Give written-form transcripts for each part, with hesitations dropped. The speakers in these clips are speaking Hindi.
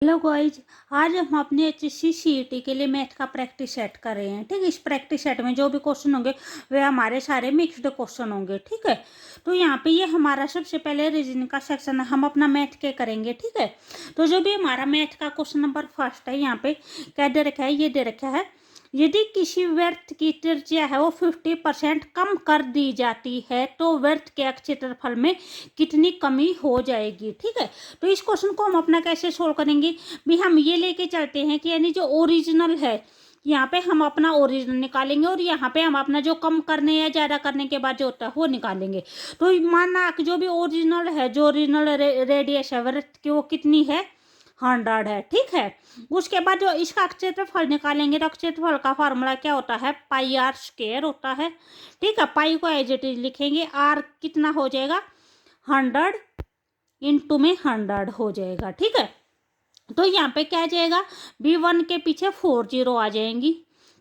Hello guys. आज हम अपने एचएससी सीईटी के लिए मैथ का प्रैक्टिस सेट कर रहे हैं। ठीक है, इस प्रैक्टिस सेट में जो भी क्वेश्चन होंगे वे हमारे सारे मिक्स्ड क्वेश्चन होंगे। ठीक है, तो यहाँ पे ये हमारा सबसे पहले रीजनिंग का सेक्शन है, हम अपना मैथ के करेंगे। ठीक है, तो जो भी हमारा मैथ का क्वेश्चन नंबर फर्स्ट है, यहाँ पे क्या दे रखा है, ये दे रखा है यदि किसी वृत्त की त्रिज्या है वो 50% कम कर दी जाती है तो वृत्त के क्षेत्रफल में कितनी कमी हो जाएगी। ठीक है, तो इस क्वेश्चन को हम अपना कैसे सोल्व करेंगे भी, हम ये लेके चलते हैं कि यानी जो ओरिजिनल है यहाँ पे हम अपना ओरिजिनल निकालेंगे और यहाँ पे हम अपना जो कम करने या ज़्यादा करने के बाद जो होता है वो निकालेंगे। तो मानना कि जो भी ओरिजिनल है, जो ओरिजिनल रेडियस है वृत्त की, वो कितनी है, 100 है। ठीक है, उसके बाद जो इसका क्षेत्रफल निकालेंगे तो क्षेत्रफल का फार्मूला क्या होता है, पाई आर स्क्वायर होता है। ठीक है, पाई को एज इट इज लिखेंगे, आर कितना हो जाएगा, 100 इंटू में 100 हो जाएगा। ठीक है, तो यहाँ पे क्या आ जाएगा, V1 के पीछे 4 0 आ जाएंगी,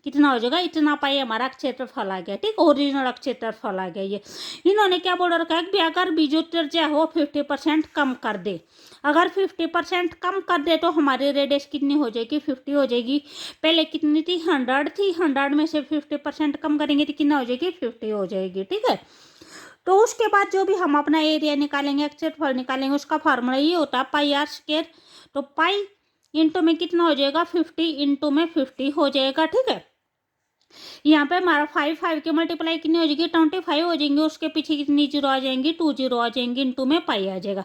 कितना हो जाएगा, इतना पाई हमारा क्षेत्रफल आ गया। ठीक, ओरिजिनल क्षेत्रफल आ गया। ये इन्होंने क्या बोल रखा है कि अगर बीजो त्रिज्या हो 50% कम कर दे, अगर 50% कम कर दे तो हमारी रेडियस कितनी हो जाएगी, 50 हो जाएगी। पहले कितनी थी, 100 थी, 100 में से 50% कम करेंगे तो कितना हो जाएगी, 50 हो जाएगी। ठीक है, तो उसके बाद जो भी हम अपना एरिया निकालेंगे, क्षेत्रफल निकालेंगे, उसका फार्मूला ये होता है पाई आर स्क्वायर। तो पाई इंटू में कितना हो जाएगा, 50 इंटू में 50 हो जाएगा। ठीक है, यहाँ पे हमारा 5 की मल्टीप्लाई कितनी हो जाएगी, 25 हो जाएंगे, उसके पीछे कितनी जीरो आ जाएंगी, 2 0 आ जाएंगी, इंटू में पाई आ जाएगा।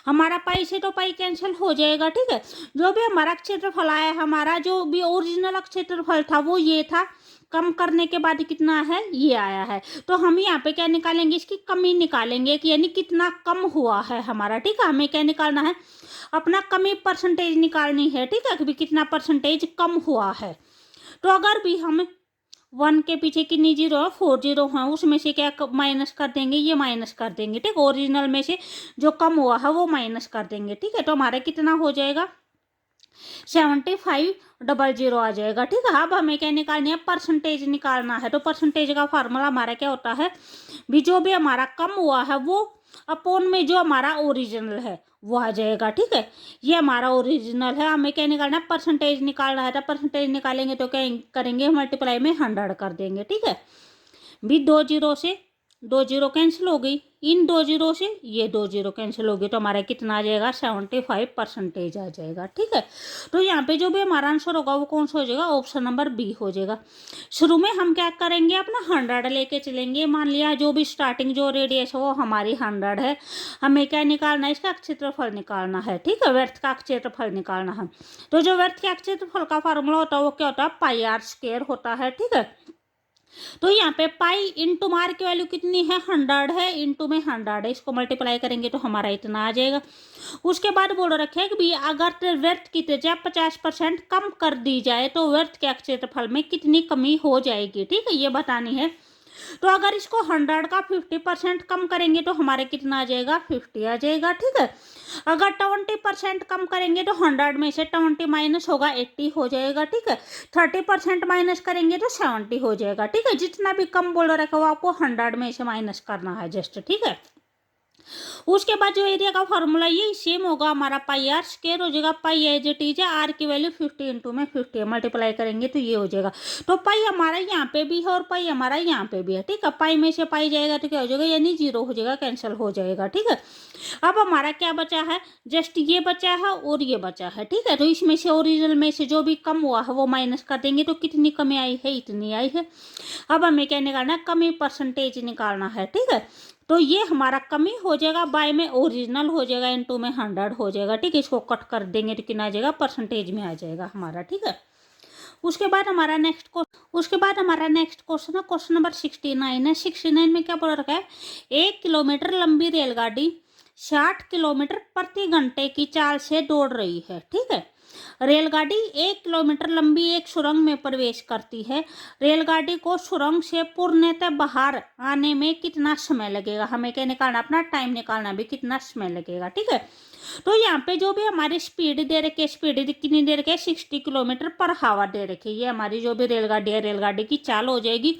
हमारा पाई से तो पाई कैंसिल हो जाएगा। ठीक है, जो भी हमारा क्षेत्रफल आया, हमारा जो भी ओरिजिनल क्षेत्रफल था वो ये था, कम करने के बाद कितना है, ये आया है। तो हम यहाँ पे क्या निकालेंगे, इसकी कमी निकालेंगे कि यानी कितना कम हुआ है हमारा। ठीक है, हमें क्या निकालना है, अपना कमी परसेंटेज निकालनी है। ठीक है, कि कितना परसेंटेज कम हुआ है। तो अगर भी हम 1 के पीछे कितनी जीरो है, 4 0 है, उसमें से क्या माइनस कर देंगे, ये माइनस कर देंगे। ठीक, ओरिजिनल में से जो कम हुआ है वो माइनस कर देंगे। ठीक है, तो हमारा कितना हो जाएगा, 7500 आ जाएगा। ठीक है, अब हमें क्या निकालनी है, परसेंटेज निकालना है। तो परसेंटेज का फार्मूला हमारा क्या होता है भी, जो भी हमारा कम हुआ है वो अपोन में जो हमारा ओरिजिनल है वो आ जाएगा। ठीक है, ये हमारा ओरिजिनल है, हमें क्या निकालना है, परसेंटेज निकालना है। तो परसेंटेज निकालेंगे तो क्या करेंगे, मल्टीप्लाई में 100 कर देंगे। ठीक है, भी 2 0 से 2 0 कैंसिल हो गई, इन 2 0 से ये 2 0 कैंसिल हो गई, तो हमारा कितना आ जाएगा, 75% आ जाएगा। ठीक है, तो यहाँ पे जो भी हमारा आंसर होगा वो कौन सा हो जाएगा, ऑप्शन नंबर बी हो जाएगा। शुरू में हम क्या करेंगे, अपना 100 लेके चलेंगे। मान लिया जो भी स्टार्टिंग जो रेडियस है वो हमारी 100 है, हमें क्या निकालना है, इसका क्षेत्रफल निकालना है। ठीक है, वृत्त का क्षेत्रफल निकालना है। तो जो वृत्त के क्षेत्रफल का फार्मूला होता है वो क्या होता है, पाई आर स्क्वायर होता है। ठीक है, तो यहाँ पे पाई इंटू मार की वैल्यू कितनी है, 100 है, इंटू में 100 है, इसको मल्टीप्लाई करेंगे तो हमारा इतना आ जाएगा। उसके बाद बोल रखे है कि भी अगर वृत्त की त्रिज्या 50% कम कर दी जाए तो वृत्त के क्षेत्रफल में कितनी कमी हो जाएगी। ठीक है, ये बतानी है। तो अगर इसको 100 का 50% कम करेंगे तो हमारे कितना आ जाएगा, 50 आ जाएगा। ठीक है, अगर 20% कम करेंगे तो 100 में से 20 माइनस होगा, 80 हो जाएगा। ठीक है, 30% माइनस करेंगे तो 70 हो जाएगा। ठीक है, जितना भी कम बोल रखा हो आपको 100 में से माइनस करना है जस्ट। ठीक है, उसके बाद जो एरिया का फॉर्मूला ये सेम होगा, हमारा पाई आर स्क्वायर हो जाएगा। पाई एज इट इज है, आर की वैल्यू 50 इंटू में 50 मल्टीप्लाई करेंगे तो ये हो जाएगा। तो पाई हमारा यहाँ पे भी है और पाई हमारा यहाँ पे भी है। ठीक है, पाई में से पाई जाएगा तो क्या हो जाएगा, यानी 0 हो जाएगा, कैंसिल हो जाएगा। ठीक है, अब हमारा क्या बचा है, जस्ट ये बचा है और ये बचा है। ठीक है, तो इसमें से ओरिजिनल में से जो भी कम हुआ है वो माइनस कर देंगे तो कितनी कमी आई है, इतनी आई है। अब हमें क्या निकालना है, कमी परसेंटेज निकालना है। ठीक है, तो ये हमारा कमी हो जाएगा, बाय में ओरिजिनल हो जाएगा, इनटू में 100 हो जाएगा। ठीक है, इसको कट कर देंगे तो कितना आ जाएगा, परसेंटेज में आ जाएगा हमारा। ठीक है, उसके बाद हमारा नेक्स्ट क्वेश्चन है, क्वेश्चन नंबर 69 है। 69 में क्या बोल रखा है, 1 किलोमीटर लंबी रेलगाड़ी 60 किलोमीटर प्रति घंटे की चाल से दौड़ रही है। ठीक है, रेलगाड़ी 1 किलोमीटर लंबी एक सुरंग में प्रवेश करती है। रेलगाड़ी को सुरंग से पूर्णतः बाहर आने में कितना समय लगेगा, हमें क्या निकालना, अपना टाइम निकालना भी, कितना समय लगेगा। ठीक है, तो यहाँ पे जो भी हमारी स्पीड दे रखी है, स्पीड कितनी दे रखी है, 60 किलोमीटर पर हावर दे रखी है। ये हमारी जो भी रेलगाड़ी है, रेलगाड़ी की चाल हो जाएगी।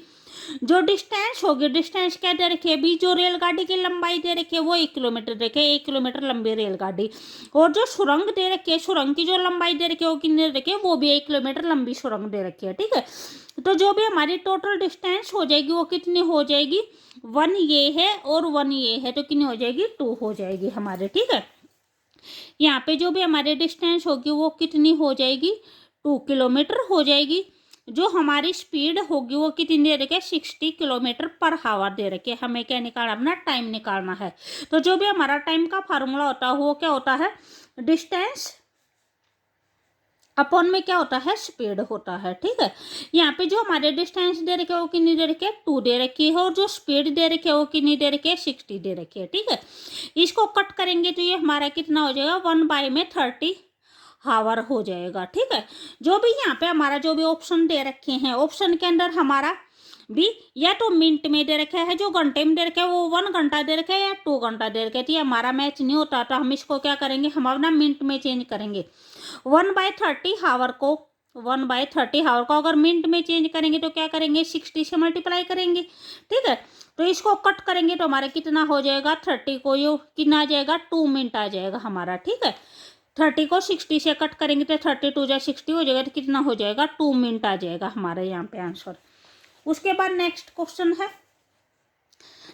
जो डिस्टेंस होगी, डिस्टेंस क्या दे रखी है अभी, जो रेलगाड़ी की लंबाई दे रखी है वो 1 किलोमीटर दे रखी है, 1 किलोमीटर लंबी रेलगाड़ी। और जो सुरंग दे रखी है, सुरंग की जो लंबाई दे रखी है वो कितनी दे रखी है, वो भी 1 किलोमीटर लंबी सुरंग दे रखी है। ठीक है, तो जो भी हमारी टोटल डिस्टेंस हो जाएगी वो कितनी हो जाएगी, 1 ये है और 1 ये है, तो कितनी हो जाएगी, 2 हो जाएगी हमारे। ठीक है, यहाँ पे जो भी हमारी डिस्टेंस होगी वो कितनी हो जाएगी, 2 किलोमीटर हो जाएगी। जो हमारी स्पीड होगी वो कितनी दे रखी है, 60 किलोमीटर पर आवर दे रखी है। हमें क्या निकालना, अपना टाइम निकालना है। तो जो भी हमारा टाइम का फार्मूला होता है वो क्या होता है, डिस्टेंस अपॉन में क्या होता है, स्पीड होता है। ठीक है, यहाँ पे जो हमारे डिस्टेंस दे रखे है वो कितनी दे रखी है, 2 दे रखी है, और जो स्पीड दे रखी है वो कितनी दे रखी है, 60 दे रखी है। ठीक है, इसको कट करेंगे तो ये हमारा कितना हो जाएगा, 1/30 हावर हो जाएगा। ठीक है, जो भी यहाँ पे हमारा जो भी ऑप्शन दे रखे हैं, ऑप्शन के अंदर हमारा भी या तो मिनट में दे रखा है, जो घंटे में दे रखा है वो 1 घंटा दे रखा है, या 2 घंटा दे रखा है। तो ये हमारा मैच नहीं होता, तो हम इसको क्या करेंगे, हम अपना मिनट में चेंज करेंगे। 1/30 हावर को 1/30 हावर को अगर मिनट में चेंज करेंगे तो क्या करेंगे, 60 से मल्टीप्लाई करेंगे। ठीक है, तो इसको कट करेंगे तो हमारा कितना हो जाएगा, 30 को ये कितना आ जाएगा, 2 मिनट आ जाएगा हमारा। ठीक है, 30 को 60 से कट करेंगे तो 32 या 60 हो जाएगा, तो कितना हो जाएगा, 2 मिनट आ जाएगा हमारे यहाँ पे आंसर। उसके बाद नेक्स्ट क्वेश्चन है,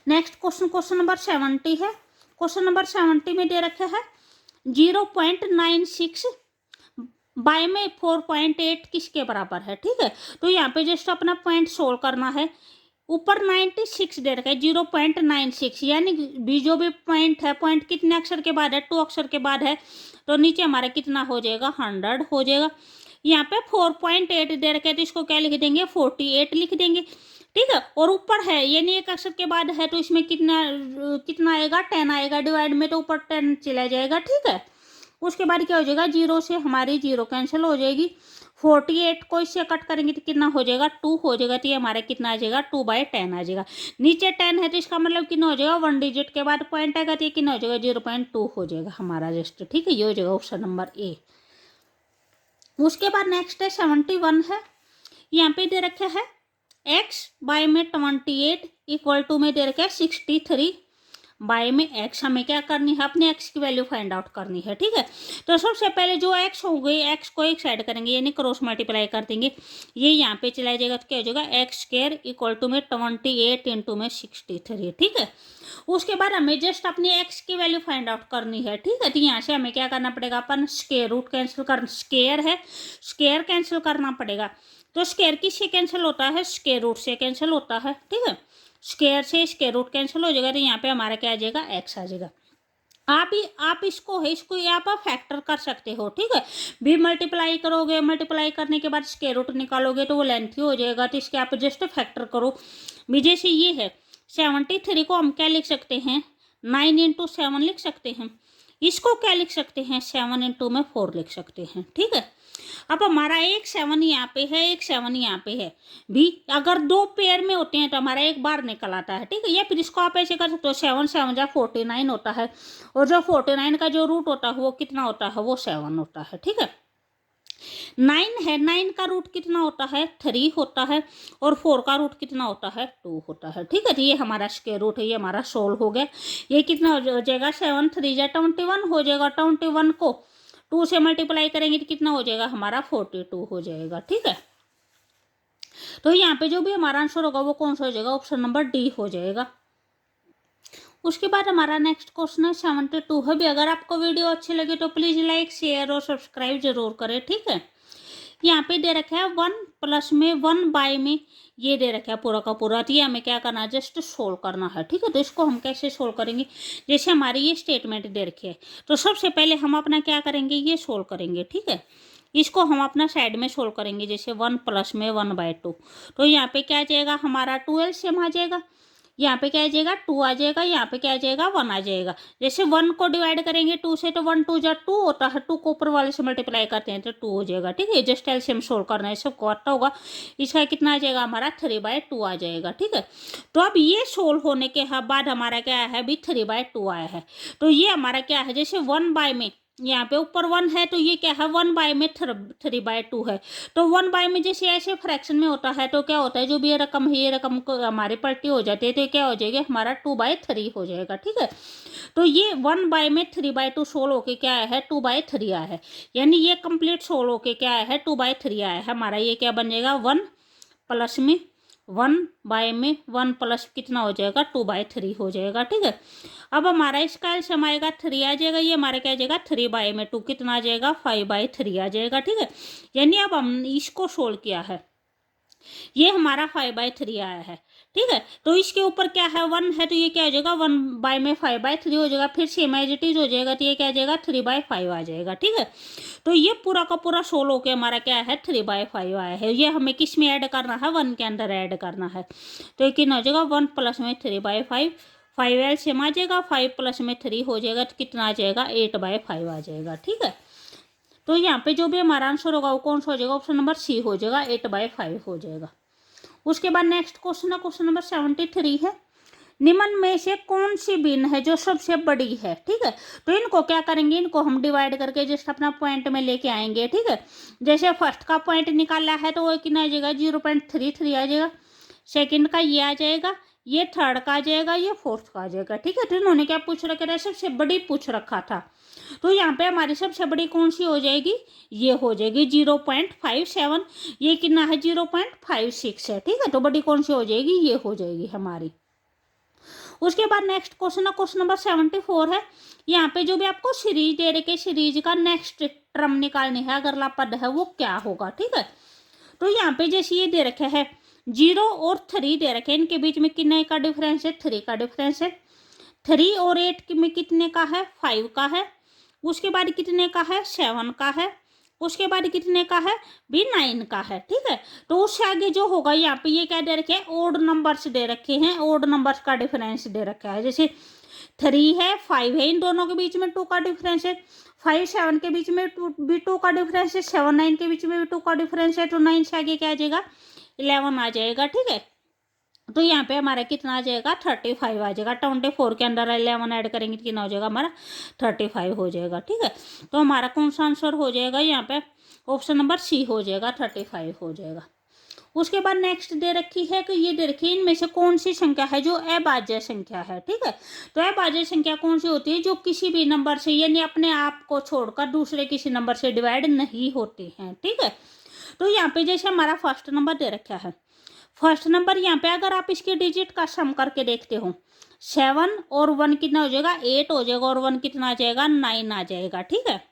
नेक्स्ट क्वेश्चन क्वेश्चन नंबर 70 है। क्वेश्चन नंबर 70 में दे रखा है 0.96 बाय में 4.8 किसके बराबर है। ठीक है, तो यहाँ पे जस्ट अपना पॉइंट सोल्व करना है। ऊपर 96 दे रखा है, 0.96 यानी भी जो भी पॉइंट है, पॉइंट कितने अक्षर के बाद है, 2 अक्षर के बाद है, तो नीचे हमारा कितना हो जाएगा, 100 हो जाएगा। यहाँ पे 4.8 दे रखा है, तो इसको क्या लिख देंगे, 48 लिख देंगे। ठीक है, और ऊपर है यानी 1 अक्षर के बाद है, तो इसमें कितना कितना आएगा, 10 आएगा, डिवाइड में तो ऊपर 10 चला जाएगा। ठीक है, उसके बाद क्या हो जाएगा, 0 से हमारी 0 कैंसिल हो जाएगी। 48 को इससे कट करेंगे तो कितना हो जाएगा, 2 हो जाएगा। तो ये हमारा कितना आ जाएगा, 2/10 आ जाएगा। नीचे 10 है तो इसका मतलब कितना हो जाएगा, 1 डिजिट के बाद पॉइंट आएगा, तो ये कितना हो जाएगा, 0.2 हो जाएगा हमारा जस्ट। ठीक है, ये हो जाएगा ऑप्शन नंबर ए। उसके बाद नेक्स्ट है 71 है। यहाँ पे दे रखा है x बाय में 28 इक्वल टू में दे रखा है 63 बाय में x। हमें क्या करनी है, अपने x की वैल्यू फाइंड आउट करनी है। ठीक है, तो सबसे पहले जो x हो गई, x को एक साइड करेंगे यानी क्रॉस मल्टीप्लाई कर देंगे, ये यहाँ पे चला जाएगा, तो क्या हो जाएगा, x² इक्वल टू में 28 इंटू में 63। ठीक है, उसके बाद हमें जस्ट अपनी x की वैल्यू फाइंड आउट करनी है। ठीक है, तो यहाँ से हमें क्या करना पड़ेगा, अपन स्क्वायर रूट कैंसिल कर, स्क्वायर है स्क्वायर कैंसिल करना पड़ेगा। तो स्क्वायर किससे कैंसिल होता है, स्क्वायर रूट से कैंसिल होता है। ठीक है, स्क्वायर से स्क्वायर रूट कैंसिल हो जाएगा, तो यहाँ पे हमारा क्या आ जाएगा, x आ जाएगा। आप इसको आप फैक्टर कर सकते हो। ठीक है, भी मल्टीप्लाई करोगे, मल्टीप्लाई करने के बाद स्क्वायर रूट निकालोगे तो वो लेंथी हो जाएगा, तो इसके आप जस्ट फैक्टर करो। भी जैसे ये है 73 को हम क्या लिख सकते हैं, 9 इंटू 7 लिख सकते हैं। इसको क्या लिख सकते हैं, 7 इंटू में 4 लिख सकते हैं। ठीक है, अब हमारा एक 7 यहाँ पे है, एक 7 यहाँ पे है, भी अगर 2 पेयर में होते हैं तो हमारा एक बार निकल आता है। ठीक है, या फिर इसको आप ऐसे कर सकते हो, 7 7 जा 49 होता है, और जो 49 का जो रूट होता है वो कितना होता है, वो 7 होता है। ठीक है, 9 है, 9 का रूट कितना होता है, 3 होता है, और 4 का रूट कितना होता है, 2 होता है। ठीक है, तो ये हमारा स्क्वायर रूट है, ये हमारा सोल्व हो गया। ये कितना हो जाएगा, 7 3 जा 21 हो जाएगा। 21 को 2 से मल्टीप्लाई करेंगे तो कितना हो जाएगा, हमारा 42 हो जाएगा। ठीक है, तो यहाँ पे जो भी हमारा आंसर होगा वो कौन सा हो जाएगा, ऑप्शन नंबर डी हो जाएगा। उसके बाद हमारा नेक्स्ट क्वेश्चन है 72 है। भी अगर आपको वीडियो अच्छी लगे तो प्लीज़ लाइक शेयर और सब्सक्राइब जरूर करें। ठीक है, यहाँ पे दे रखा है 1 प्लस में 1 बाय में, ये दे रखा है पूरा का पूरा, तो ये हमें क्या करना है, जस्ट सोल्व करना है। ठीक है, तो इसको हम कैसे सोल्व करेंगे, जैसे हमारी ये स्टेटमेंट दे रखी है, तो सबसे पहले हम अपना क्या करेंगे, ये सोल्व करेंगे। ठीक है, इसको हम अपना साइड में सोल्व करेंगे, जैसे 1 प्लस में 1/2, तो यहाँ पे क्या आ जाएगा, हमारा 12 सेम आ जाएगा। यहाँ पे क्या आ जाएगा, 2 आ जाएगा, यहाँ पे क्या आ जाएगा, 1 आ जाएगा। जैसे 1 को डिवाइड करेंगे 2 से, तो 1 2 जा 2 होता है, 2 को ऊपर वाले से मल्टीप्लाई करते हैं तो 2 हो जाएगा। ठीक है, जस्ट एलसीएम सोल्व करना है, सबको आता होगा। इसका कितना आ जाएगा, हमारा 3/2 आ जाएगा। ठीक है, तो अब ये सोल्व होने के बाद हमारा क्या है, अभी 3/2 आया है, तो ये हमारा क्या है, जैसे 1 बाय में यहाँ पे ऊपर 1 है तो ये क्या है 1 बाय में 3/2 है। तो 1 बाय में जैसे ऐसे फ्रैक्शन में होता है तो क्या होता है, जो भी ये रकम है ये रकम को हमारी पलटी हो जाती है तो ये क्या हो जाएगा हमारा 2/3 हो जाएगा। ठीक है, तो ये 1 बाय में 3/2 सोल्व होके क्या आया है 2/3 आया है, यानी ये कंप्लीट सोल्व होके क्या आया है 2/3 आया है हमारा। ये क्या बन जाएगा 1 प्लस में 1 बाय में 1 प्लस कितना हो जाएगा 2/3 हो जाएगा। ठीक है, अब हमारा इसका एलसीएम आएगा 3 आ जाएगा, ये हमारा क्या आ जाएगा 3/2 कितना आ जाएगा 5/3 आ जाएगा। ठीक है, यानी अब हमने इसको सोल्व किया है, ये हमारा 5/3 आया है। ठीक है, तो इसके ऊपर क्या है 1 है तो ये क्या हो जाएगा 1 बाय में 5/3 हो जाएगा, फिर सेम एज इट इज हो जाएगा तो ये क्या आ जाएगा 3/5 आ जाएगा। ठीक है, तो ये पूरा का पूरा सोल्व होके हमारा क्या है 3/5 आया है। ये हमें किस में ऐड करना है 1 के अंदर ऐड करना है, तो ये कितना हो जाएगा 1 प्लस में 3/5, 5 एलसीएम आ जाएगा, 5 प्लस में 3 हो जाएगा तो कितना आ जाएगा 8/5 आ जाएगा। ठीक है, तो यहाँ पे जो भी हमारा आंसर होगा वो कौन सा हो जाएगा, ऑप्शन नंबर सी हो जाएगा 8/5 हो जाएगा। उसके बाद नेक्स्ट क्वेश्चन है, क्वेश्चन नंबर 73 है, निम्न में से कौन सी बिन है जो सबसे बड़ी है। ठीक है, तो इनको क्या करेंगे, इनको हम डिवाइड करके जस्ट अपना पॉइंट में लेके आएंगे। ठीक है, जैसे फर्स्ट का पॉइंट निकाला है तो वो कितना आ जाएगा 0.33 आ जाएगा, सेकंड का ये आ जाएगा, ये थर्ड का आ जाएगा, ये फोर्थ का आ जाएगा। ठीक है, तो इन्होंने क्या पूछ रखा था, सबसे बड़ी पूछ रखा था, तो यहाँ पे हमारी सबसे बड़ी कौन सी हो जाएगी, ये हो जाएगी 0.57, ये कितना है 0.56 है। ठीक है, तो बड़ी कौन सी हो जाएगी, ये हो जाएगी हमारी। उसके बाद नेक्स्ट क्वेश्चन है, क्वेश्चन नंबर 74 है, यहाँ पे जो भी आपको सीरीज दे रखे सीरीज का नेक्स्ट टर्म निकालनी है, अगला पद है वो क्या होगा। ठीक है, तो यहाँ पे जैसे ये दे रखे है 0 और 3 दे रखे हैं, इनके बीच में कितने का डिफरेंस है 3 का डिफरेंस है, 3 और 8 में कितने का है 5 का है, उसके बाद कितने का है 7 का है, उसके बाद कितने का है भी 9 का है। ठीक है, तो उससे आगे जो होगा यहाँ पे ये क्या दे रखे हैं ओड नंबर्स दे रखे हैं, ओड नंबर्स का डिफरेंस दे रखा है, जैसे 3 है 5 है, इन दोनों के बीच में 2 का डिफरेंस है, 5 7 के बीच में भी 2 का डिफरेंस है, 7 9 के बीच में भी 2 का डिफरेंस है, तो 9 से आगे क्या आ जाएगा 11 आ जाएगा। ठीक है, तो यहाँ पे हमारा कितना आ जाएगा 35 आ जाएगा, 24 के अंदर 11 ऐड करेंगे तो कितना हो जाएगा हमारा 35 हो जाएगा। ठीक है, तो हमारा कौन सा आंसर हो जाएगा यहाँ पे, ऑप्शन नंबर सी हो जाएगा 35 हो जाएगा। उसके बाद नेक्स्ट दे रखी है कि ये दे रखी है इनमें से कौन सी संख्या है जो अभाज्य संख्या है। ठीक है, तो अभाज्य संख्या कौन सी होती है, जो किसी भी नंबर से यानी अपने आप को छोड़कर दूसरे किसी नंबर से डिवाइड नहीं होती हैं। ठीक है, तो यहाँ पे जैसे हमारा फर्स्ट नंबर दे रखा है, फर्स्ट नंबर यहाँ पे अगर आप इसके डिजिट का सम करके देखते हो 7 और 1 कितना हो जाएगा 8 हो जाएगा, और 1 कितना आ जाएगा 9 आ जाएगा। ठीक है,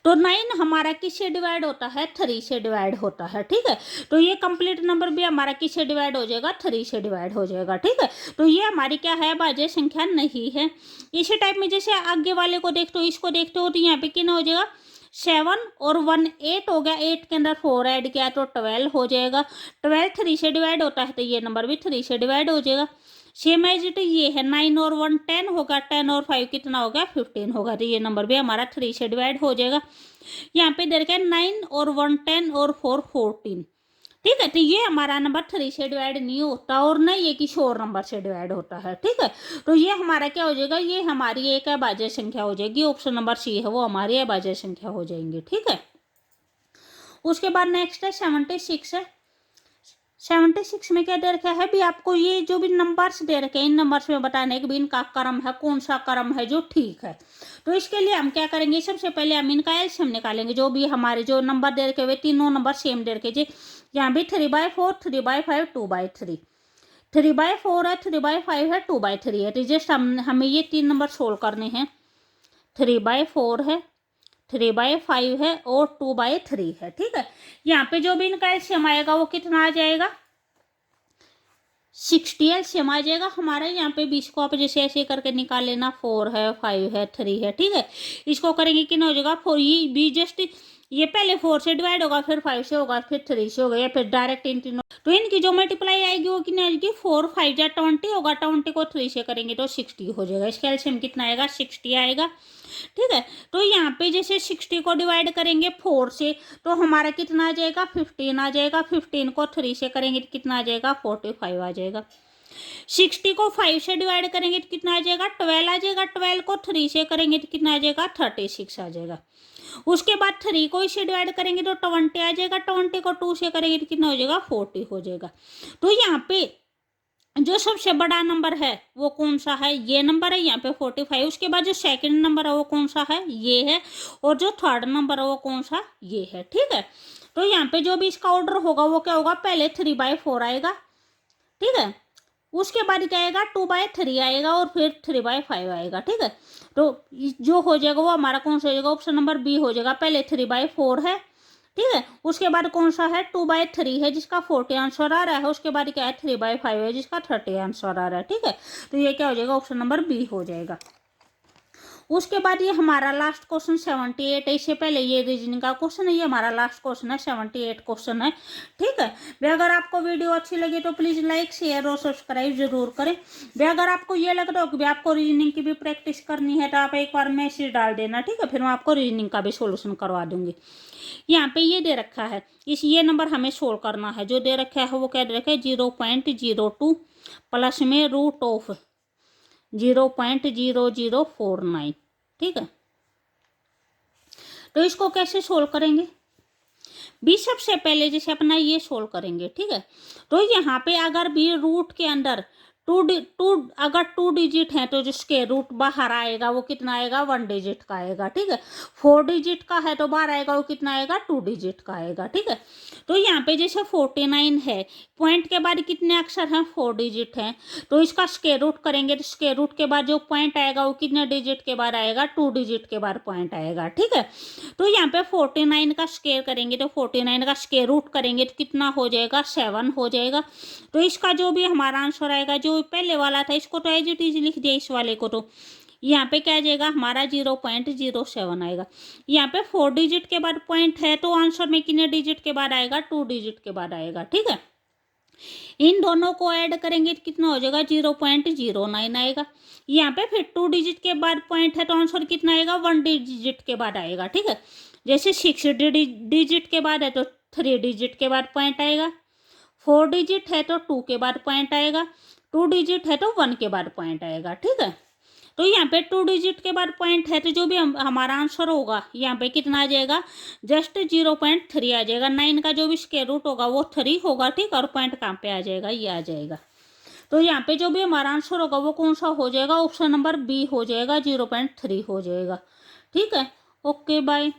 तो 9 हमारा किससे डिवाइड होता है 3 से डिवाइड होता है। ठीक है, तो ये कंप्लीट नंबर भी हमारा किससे डिवाइड हो जाएगा 3 से डिवाइड हो जाएगा। ठीक है, तो ये हमारी क्या है अभाज्य संख्या नहीं है। इसी टाइप में जैसे आगे वाले को देखते हो, इसको देखते हो, तो यहाँ पे कितना हो जाएगा 7 और 1 8 हो गया, 8 के अंदर 4 ऐड किया तो 12 हो जाएगा, 12 3 से डिवाइड होता है तो ये नंबर भी 3 से डिवाइड हो जाएगा। सेम एज इट ये है 9 और 1 10 होगा, 10 और 5 कितना हो गया 15 होगा, तो ये नंबर भी हमारा 3 से डिवाइड हो जाएगा। यहाँ पे दे रखा है 9 और 1 10 और 4 14। ठीक है, तो ये हमारा नंबर 3 से डिवाइड नहीं होता और न ये किसी और नंबर से डिवाइड होता है। ठीक है, तो ये हमारा क्या हो जाएगा, ये हमारी एक अभाज्य संख्या हो जाएगी, ऑप्शन नंबर सी है वो हमारी अभाज्य संख्या हो जाएंगी। ठीक है, उसके बाद नेक्स्ट है 76 है, 76 में क्या दे रखा है भी आपको, ये जो भी नंबर्स दे रखे हैं इन नंबर्स में बताने कि भी इनका क्रम है कौन सा क्रम है जो ठीक है। तो इसके लिए हम क्या करेंगे, सबसे पहले हम इनका एलसीएम निकालेंगे, जो भी हमारे जो नंबर दे रखे हुए तीनों नंबर सेम दे रखे जी, यहाँ भी 3/4 3/5 2/3, 3/4 है 3/5 है 2/3 है, तो जस्ट हमें ये 3 नंबर सोल्व करने हैं, 3/4 है 3/5 है और 2/3 है। ठीक है, यहाँ पे जो भी इनका एलसीएम आएगा वो कितना आ जाएगा 60 एलसीएम आ जाएगा हमारा। यहाँ पे 20 को आप जैसे ऐसे करके निकाल लेना, 4 है 5 है 3 है। ठीक है, इसको करेंगे कितना हो जाएगा 4, ये भी जस्ट ये पहले 4 से डिवाइड होगा, फिर 5 से होगा, फिर 3 से होगा, या फिर डायरेक्ट इन तीनों, तो इनकी जो मल्टीप्लाई आएगी वो कितनी आएगी 4 5 या 20 होगा, 20 को 3 से करेंगे तो 60 हो जाएगा। इसका एलसीएम कितना आएगा 60 आएगा। ठीक है, तो यहाँ पे जैसे 60 को डिवाइड करेंगे 4 से तो हमारा कितना आ जाएगा 15 आ जाएगा, 15 को 3 से करेंगे तो कितना आ जाएगा 45 आ जाएगा। 60 को 5 से डिवाइड करेंगे तो कितना आ जाएगा 12 आ जाएगा। 12 को 3 से करेंगे तो कितना आ जाएगा 36 आ जाएगा। उसके बाद 3 को इसे डिवाइड करेंगे तो 20 आ जाएगा। 20 को 2 से करेंगे तो कितना हो जाएगा 40 हो जाएगा। तो यहाँ पे जो सबसे बड़ा नंबर है वो कौन सा है, ये नंबर है यहाँ पे 45। उसके बाद जो सेकंड नंबर है वो कौन सा है, ये है। और जो थर्ड नंबर है वो कौन सा, ये है। ठीक है, तो यहाँ पे जो भी इसका ऑर्डर होगा वो क्या होगा, पहले 3/4 आएगा। ठीक है, उसके बाद क्या आएगा 2/3 आएगा और फिर 3/5 आएगा। ठीक है, तो जो हो जाएगा वो हमारा कौन सा हो जाएगा, ऑप्शन नंबर बी हो जाएगा। पहले 3/4 है, ठीक है, उसके बाद कौन सा है 2/3 है जिसका 40 आंसर आ रहा है। उसके बाद क्या है 3/5 है जिसका 30 आंसर आ रहा है। ठीक है, तो ये क्या हो जाएगा, ऑप्शन नंबर बी हो जाएगा। उसके बाद ये हमारा लास्ट क्वेश्चन 78 है। इससे पहले ये रीजनिंग का क्वेश्चन है, ये हमारा लास्ट क्वेश्चन है, 78 क्वेश्चन है। ठीक है, भाई अगर आपको वीडियो अच्छी लगी तो प्लीज़ लाइक शेयर और सब्सक्राइब जरूर करें। भाई अगर आपको ये लग रहा हो कि भाई आपको रीजनिंग की भी प्रैक्टिस करनी है तो आप एक बार मैसेज डाल देना। ठीक है, फिर मैं आपको रीजनिंग का भी सोल्यूशन करवा दूंगी। यहाँ पे ये दे रखा है, ये नंबर हमें सोल्व करना है। जो दे रखा है वो क्या दे रखा है 0.02 प्लस में √0.0049। ठीक है, तो इसको कैसे सोल्व करेंगे, भी सबसे पहले जैसे अपना ये सोल्व करेंगे। ठीक है, तो यहाँ पे अगर भी रूट के अंदर अगर 2 डिजिट है तो जिसके रूट बाहर आएगा वो कितना आएगा 1 डिजिट का आएगा। ठीक है, 4 डिजिट का है तो बाहर आएगा वो कितना आएगा 2 डिजिट का आएगा। ठीक है, तो यहाँ पे जैसे 49 है, पॉइंट के बाद कितने अक्षर हैं 4 डिजिट हैं, तो इसका स्क्वायर रूट करेंगे तो स्क्वायर रूट के बाद जो पॉइंट आएगा वो कितने डिजिट के बाद आएगा 2 डिजिट के बाद पॉइंट आएगा। ठीक है, तो यहाँ पे 49 का स्क्वायर करेंगे तो 49 का स्क्वायर रूट करेंगे तो कितना हो जाएगा 7 हो जाएगा। तो इसका जो भी हमारा आंसर आएगा, जो पहले वाला था इसको तो एज इट इज लिख दिया, इस वाले को तो यहाँ पे क्या आ जाएगा हमारा 0.07 आएगा। यहाँ पे 4 डिजिट के बाद पॉइंट है तो आंसर में कितने डिजिट के बाद आएगा 2 डिजिट के बाद आएगा। ठीक है, इन दोनों को ऐड करेंगे तो कितना हो जाएगा 0.09 आएगा। यहाँ पे फिर 2 डिजिट के बाद पॉइंट है तो आंसर कितना आएगा 1 डिजिट के बाद आएगा। ठीक है, जैसे 6 डिजिट के बाद है तो 3 डिजिट के बाद पॉइंट आएगा। 4 डिजिट है तो 2 के बाद पॉइंट आएगा। 2 डिजिट है तो 1 के बाद पॉइंट आएगा। ठीक है, तो यहाँ पे 2 डिजिट के बाद पॉइंट है तो जो भी हमारा आंसर होगा यहाँ पे कितना आ जाएगा जस्ट 0.3 आ जाएगा। 9 का जो भी स्क्वायर रूट होगा वो 3 होगा। ठीक, और पॉइंट कहाँ पे आ जाएगा, ये आ जाएगा। तो यहाँ पे जो भी हमारा आंसर होगा वो कौन सा हो जाएगा, ऑप्शन नंबर बी हो जाएगा, 0.3 हो जाएगा। ठीक है, ओके बाय।